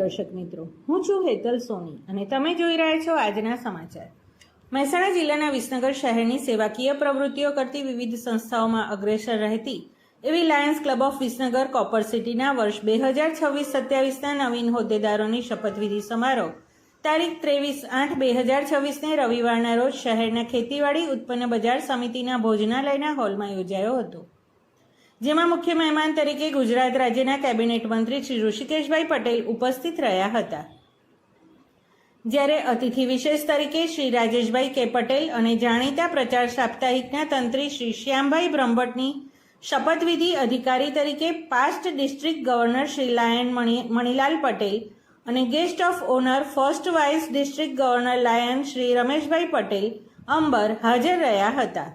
દર્શક મિત્રો, હું છું હેતલ સોની અને તમે જોઈ રહ્યા છો આજના સમાચાર। મહેસાણા જિલ્લાના વિસનગર શહેરની સેવાકીય પ્રવૃત્તિઓ કરતી વિવિધ સંસ્થાઓમાં અગ્રેસર રહેતી એવી Lions club of Visnagar copper સિટીના વર્ષ 2026-27ના નવીન હોદ્દેદારોની શપથવિધિ સમારોહ તારીખ 23/8/2026ને રવિવારના રોજ શહેરના ખેતીવાડી ઉત્પન્ન બજાર સમિતિના ભોજનાલયના હોલમાં યોજાયો હતો, જેમાં મુખ્ય મહેમાન તરીકે ગુજરાત રાજ્યના કેબિનેટ મંત્રી શ્રી ઋષિકેશભાઈ પટેલ ઉપસ્થિત રહ્યા હતા, જ્યારે અતિથિ વિશેષ તરીકે શ્રી રાજેશભાઈ કે પટેલ અને જાણીતા પ્રચાર સાપ્તાહિકના તંત્રી શ્રી શ્યામભાઈ બ્રહ્મભટ્ટની શપથવિધિ અધિકારી તરીકે past district governor Shri lion Manilal Patel અને guest of honour first vice district governor lion Shri Rameshbhai Patel અંબર હાજર રહ્યા હતા।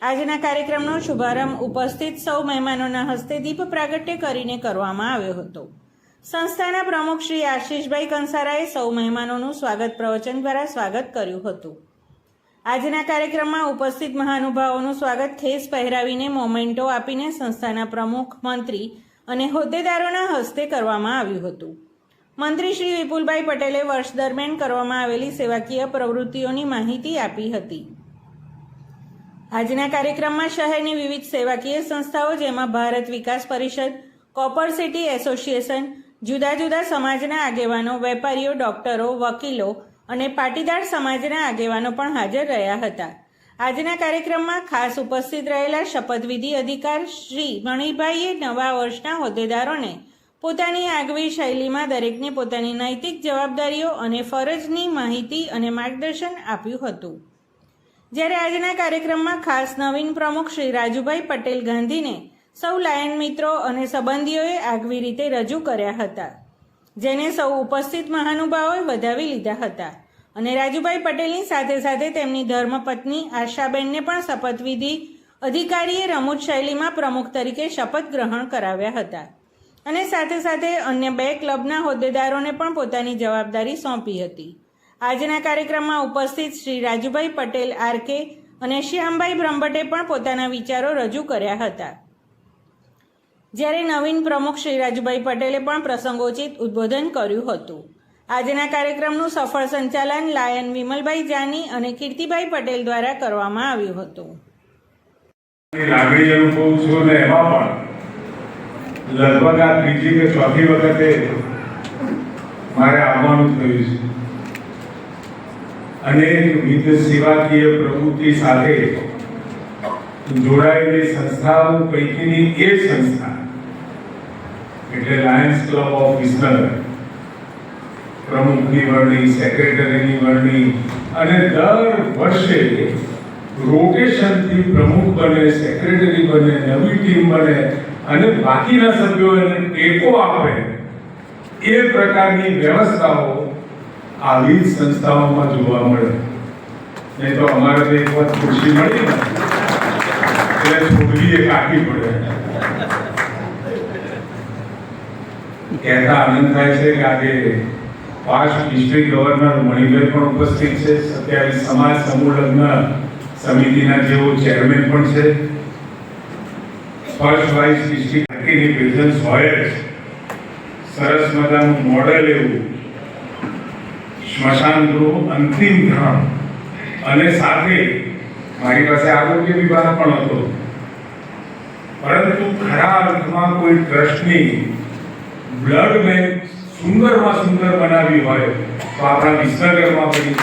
આજના કાર્યક્રમનો શુભારંભ ઉપસ્થિત સૌ મહેમાનોના હસ્તે દીપ પ્રાગટ્ય કરીને કરવામાં આવ્યો હતો। સંસ્થાના પ્રમુખ શ્રી આશીષભાઈ કંસારાએ સૌ મહેમાનોનું સ્વાગત પ્રવચન દ્વારા સ્વાગત કર્યું હતું। આજના કાર્યક્રમમાં ઉપસ્થિત મહાનુભાવોનું સ્વાગત ખેસ પહેરાવીને મોમેન્ટો આપીને સંસ્થાના પ્રમુખ, મંત્રી અને હોદ્દેદારોના હસ્તે કરવામાં આવ્યું હતું। મંત્રી શ્રી વિપુલભાઈ પટેલે વર્ષ દરમિયાન કરવામાં આવેલી સેવાકીય પ્રવૃત્તિઓની માહિતી આપી હતી। આજના કાર્યક્રમમાં શહેરની વિવિધ સેવાકીય સંસ્થાઓ જેમાં ભારત વિકાસ પરિષદ, કોપર સિટી એસોસિએશન, જુદા જુદા સમાજના આગેવાનો, વેપારીઓ, ડોક્ટરો, વકીલો અને પાટીદાર સમાજના આગેવાનો પણ હાજર રહ્યા હતા। આજના કાર્યક્રમમાં ખાસ ઉપસ્થિત રહેલા શપથવિધિ અધિકારી શ્રી મણિભાઈએ નવા વર્ષના હોદ્દેદારોને પોતાની આગવી શૈલીમાં દરેકને પોતાની નૈતિક જવાબદારીઓ અને ફરજની માહિતી અને માર્ગદર્શન આપ્યું હતું, જ્યારે આજના કાર્યક્રમમાં ખાસ નવીન પ્રમુખ શ્રી રાજુભાઈ પટેલ ગાંધીને સૌ લાયન મિત્રો અને સંબંધીઓએ આગવી રીતે રજૂ કર્યા હતા, જેને સૌ ઉપસ્થિત મહાનુભાવોએ વધાવી લીધા હતા અને રાજુભાઈ પટેલની સાથે સાથે તેમની ધર્મપત્ની આશાબેનને પણ શપથવિધિ અધિકારીએ રમૂજ શૈલીમાં પ્રમુખ તરીકે શપથ ગ્રહણ કરાવ્યા હતા અને સાથે સાથે અન્ય 2 ક્લબના હોદ્દેદારોને પણ પોતાની જવાબદારી સોંપી હતી। આજના કાર્યક્રમમાં ઉપસ્થિત શ્રી રાજુભાઈ પટેલ આરકે અને શ્યામભાઈ બ્રહ્મભટ્ટે પણ પોતાના વિચારો રજૂ કર્યા હતા, જ્યારે નવીન પ્રમુખ શ્રી રાજુભાઈ પટેલે પણ પ્રસંગોચિત ઉદ્બોધન કર્યું હતું। આજના કાર્યક્રમનું સફળ સંચાલન લાયન વિમલભાઈ જાની અને કીર્તિભાઈ પટેલ દ્વારા કરવામાં આવ્યું હતું। લગભગ આ ત્રીજી કે ચોથી વખતે મારે આવવાનું થયું છે અને વિવિધ સેવાકીય પ્રવૃત્તિ સાથે જોડાયેલી સંસ્થાઓ પૈકીની એ સંસ્થા એટલે લાયન્સ ક્લબ ઓફ વિસનગર પ્રમુખની વરણી, સેક્રેટરીની વરણી અને દર વર્ષે રોટેશનથી પ્રમુખ બને, સેક્રેટરી બને, નવી ટીમ બને અને બાકીના સભ્યો એને ટેકો આપે એ પ્રકારની વ્યવસ્થાઓ આવી સંસ્થાઓમાં જોવા મળે। નહીં તો અમારે તો એક વખત ખુરશી મળી ને એટલે છોકરીએ કાઢી પડે। કહેતા આનંદ થાય છે કે આજે પાસ્ટ ડિસ્ટ્રિક્ટ ગવર્નર મણિભાઈ પણ ઉપસ્થિત છે, 27 સમાજ સમૂહ લગ્ન સમિતિના જેઓ ચેરમેન પણ છે, ફર્સ્ટ વાઇસ ડિસ્ટ્રિક્ટ આર્કીની પ્રેઝન્સ હોય જ, સરસ મજાનું મોડેલ એવું સ્મશાન ગૃહ, અંતિમ ધામ અને સાથે મારી પાસે આરોગ્ય વિભાગ પણ હતો, પરંતુ ખરા અર્થમાં કોઈ ટ્રસ્ટની બ્લડ બેંક સુંદરમાં સુંદર બનાવી હોય તો આપણા વિસનગરમાં બની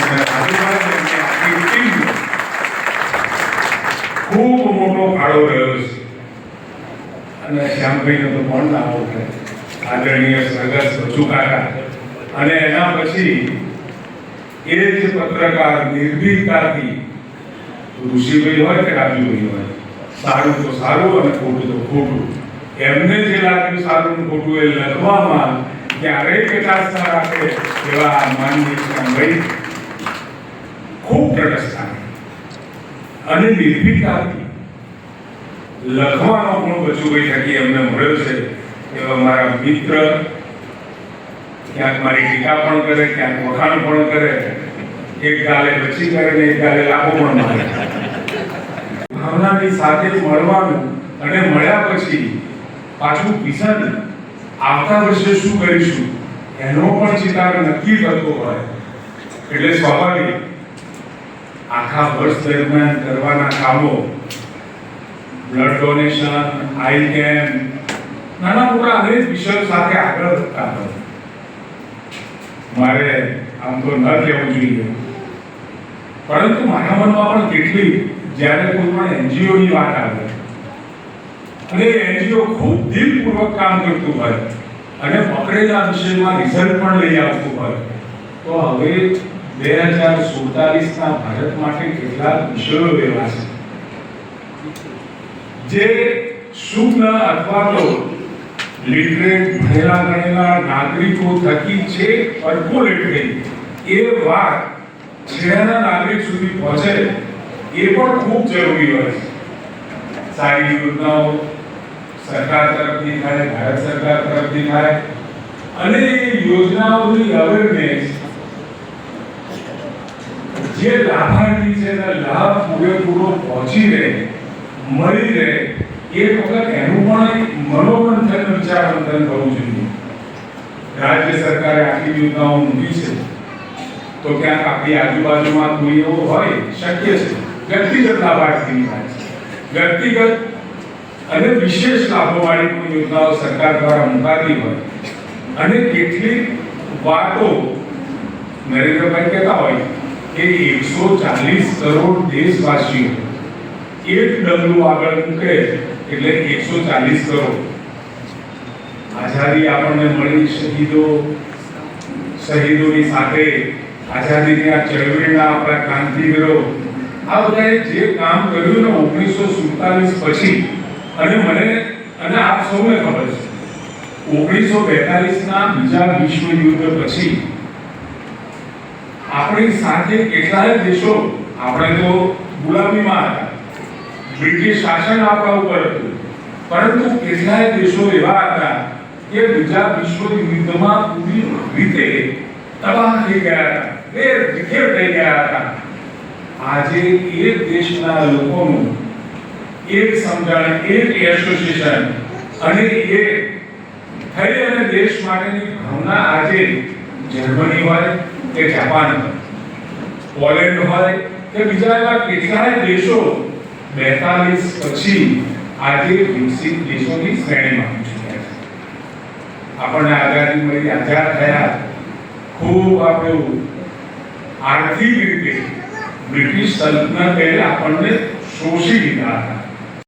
ખૂબ મોટો ફાળો રહ્યો છે અને શ્યામભાઈનો તો કોણ નામ ઓળખે, આદરણીય સ્વર્ગસ્થ બચુ કાકા અને એના પછી એ જ પત્રકાર નિર્ભીકતાથી ઋષિભાઈ હોય કે રાજુભાઈ હોય, સારું તો સારું અને ખોટું તો ખોટું, એમને જે લાગ્યું સારું ને ખોટું એ લખવામાં ક્યારેય કચાશ ન રાખે એવા માનનીય શ્યામભાઈ ખૂબ તટસ્થતા અને નિર્ભીકતાથી લખવાનો ગુણ બચુભાઈ થકી એમને મળ્યો છે। એવા મારા મિત્ર ક્યાંક મારી ટીકા પણ કરે, ક્યાંક વખાણ પણ કરે, એક ગાલે બચી કરે ને એક ગાલે લાભો પણ મારે। ભાવનાની સાથે મળવાનું અને મળ્યા પછી પાછું વિઝન આવતા વર્ષે શું કરીશું એનો પણ ચિતાર નક્કી થતો હોય એટલે સ્વાભાવિક આખા વર્ષ દરમિયાન કરવાના કામો બ્લડ ડોનેશન, આઈ કેમ્પ, નાના મોટા અનેક વિષયો સાથે આગળ વધતા હોય. મારે આમ તો ન કહેવું જોઈએ, પરંતુ મારા મનમાં પણ કેટલી જ્યારે કોઈ પણ એનજીઓની વાત આવે અને એનજીઓ ખૂબ દિલપૂર્વક કામ કરતું હોય અને પકડેલા વિષયમાં રિઝલ્ટ પણ લઈ આવતું હોય, તો હવે 2047ના ભારત માટે કેટલાક વિષયો એવા છે જે શુદ્ધ અથવા તો લિટરેટ ભણેલા ગણેલા નાગરિકો થકી છે પરકોલેટ થઈ એ વાત છેડાના નાગરિક સુધી પહોંચે એ પણ ખૂબ જરૂરી હોય છે. સારી યોજનાઓ સરકાર તરફથી થાય, ભારત સરકાર તરફથી થાય અને એ યોજનાઓની અવેરનેસ જે લાભાર્થી છે એના લાભ પૂરેપૂરો પહોંચી રહે, મળી રહે, એક વખત એનું પણ મનોમંથન વિચારમંથન થવું જોઈએ. રાજ્ય સરકારે આટલી યોજનાઓ મૂકી છે તો ક્યાંક આપણી આજુબાજુમાં કોઈ એવો હોય, શક્ય છે વ્યક્તિગત લાભાર્થીની વાત છે, વ્યક્તિગત અને વિશેષ લાભોવાળી કોઈ યોજનાઓ સરકાર દ્વારા મુકાતી હોય અને કેટલીક વાતો નરેન્દ્રભાઈ કહેતા હોય કે 140 કરોડ દેશવાસીઓ એક ડગલું આગળ મૂકે એટલે 140 કરોડ. આઝાદી આપણને મળી શહીદોની સાથે આઝાદીની આ ચળવળીના આપણા ક્રાંતિવીરો આ બધાએ જે કામ કર્યું ને 1947 પછી અને આપ સૌને ખબર છે 1942ના બીજા વિશ્વ યુદ્ધ પછી આપણી સાથે કેટલાય દેશો, આપણે તો ગુલામીમાં હતા, બ્રિટિશ શાસન આપણા ઉપર હતું, પરંતુ કેટલાય દેશો એવા હતા કે બીજા વિશ્વ યુદ્ધમાં પૂરી રીતે તબાહ થઈ ગયા હતા, વિખેર થઈ ગયા હતા. આજે એક દેશના લોકોનું એક સમજણ, એક એસોસિએશન અને એક થઈ અને દેશ માટેની ભાવના આજે જર્મની હોય કે જાપાન હોય, પોલેન્ડ હોય કે બીજા એવા કેટલાય દેશો 42 પછી આજે વિકસિત દેશોની શ્રેણીમાં આવી ચૂક્યા છે. આપણને આઝાદી મળી, આઝાદ થયા, ખૂબ આપણું આર્થિક રીતે બ્રિટિશ સલ્તનતે આપણને શોષી લીધા હતા.